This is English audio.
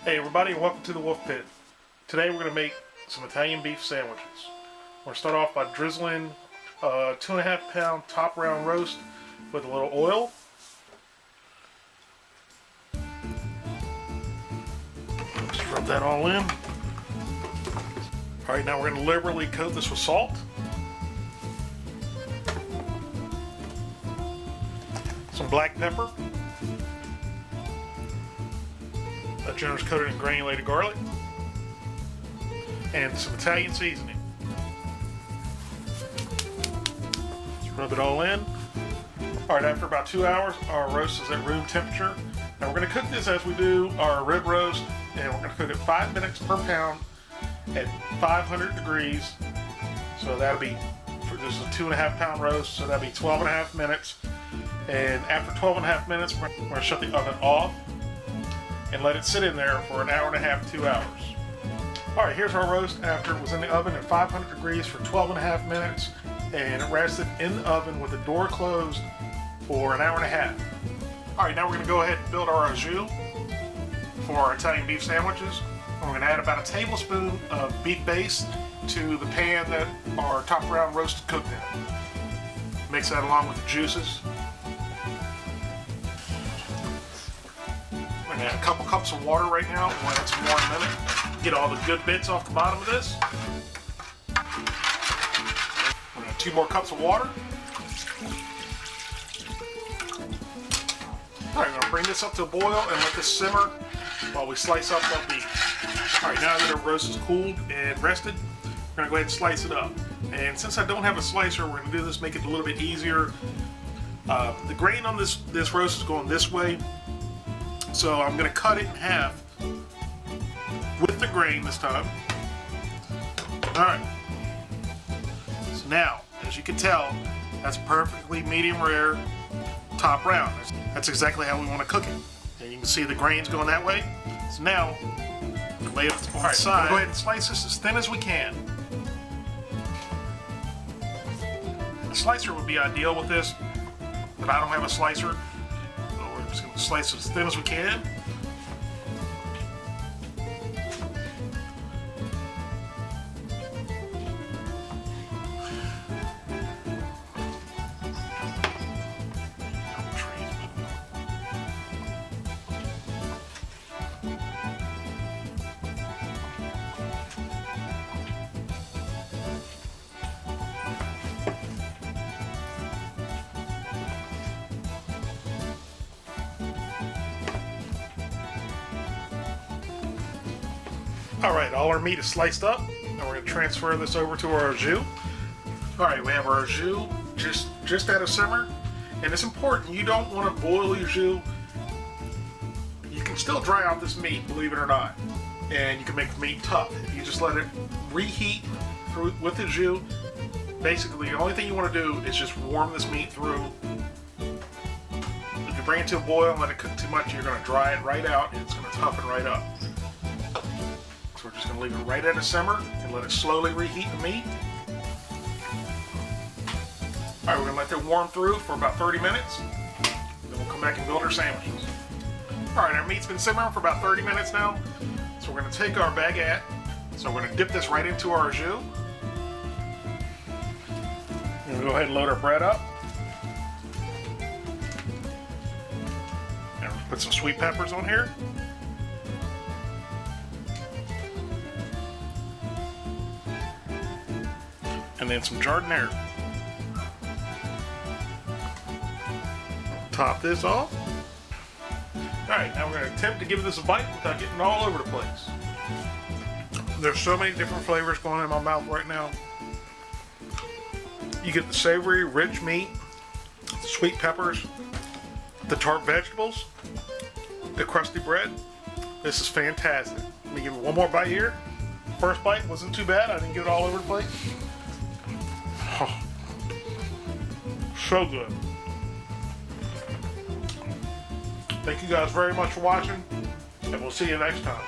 Hey everybody, and welcome to the Wolfe Pit. Today we're going to make some Italian beef sandwiches. We're going to start off by drizzling a 2.5 pound top round roast with a little oil. Just rub that all in. Alright, now we're going to liberally coat this with salt. Some black pepper. A generous coating in granulated garlic, and some Italian seasoning. Just rub it all in. Alright, after about 2 hours, our roast is at room temperature. Now we're going to cook this as we do our rib roast, and we're going to cook it 5 minutes per pound at 500 degrees. So that'll be, this is a 2.5 pound roast, so that'll be 12.5 minutes. And after 12.5 minutes, we're going to shut the oven off and let it sit in there for an hour and a half, 2 hours. Alright, here's our roast after it was in the oven at 500 degrees for 12.5 minutes, and it rested in the oven with the door closed for an hour and a half. Alright, now we're going to go ahead and build our au jus for our Italian beef sandwiches. And we're going to add about a tablespoon of beef base to the pan that our top round roast is cooked in. Mix that along with the juices. We're going to add a couple cups of water right now. We'll add some more in a minute. Get all the good bits off the bottom of this. We're going to add 2 more cups of water. Alright, we're going to bring this up to a boil and let this simmer while we slice up that beef. Alright, now that our roast is cooled and rested, we're going to go ahead and slice it up. And since I don't have a slicer, we're going to do this, make it a little bit easier. The grain on this roast is going this way. So I'm going to cut it in half with the grain this time. Alright. So now, as you can tell, that's perfectly medium rare top round. That's exactly how we want to cook it. And you can see the grain's going that way. So now, lay it on the side. Go ahead and slice this as thin as we can. A slicer would be ideal with this, but I don't have a slicer. We're just going to slice it as thin as we can. Alright, all our meat is sliced up. Now we're going to transfer this over to our au jus. Alright, we have our au jus just at a simmer. And it's important, you don't want to boil your jus. You can still dry out this meat, believe it or not. And you can make the meat tough. If you just let it reheat through with the jus, basically the only thing you want to do is just warm this meat through. If you bring it to a boil and let it cook too much, you're going to dry it right out and it's going to toughen right up. We're just going to leave it right at a simmer and let it slowly reheat the meat. Alright, we're going to let that warm through for about 30 minutes. Then we'll come back and build our sandwiches. Alright, our meat's been simmering for about 30 minutes now. So we're going to take our baguette. So we're going to dip this right into our au jus. We're going to go ahead and load our bread up. And put some sweet peppers on here. And then some jardinere. Top this off. Alright, now we're going to attempt to give this a bite without getting all over the place. There's so many different flavors going in my mouth right now. You get the savory, rich meat, the sweet peppers, the tart vegetables, the crusty bread. This is fantastic. Let me give it one more bite here. First bite wasn't too bad. I didn't get it all over the place. Oh, so good. Thank you guys very much for watching, and we'll see you next time.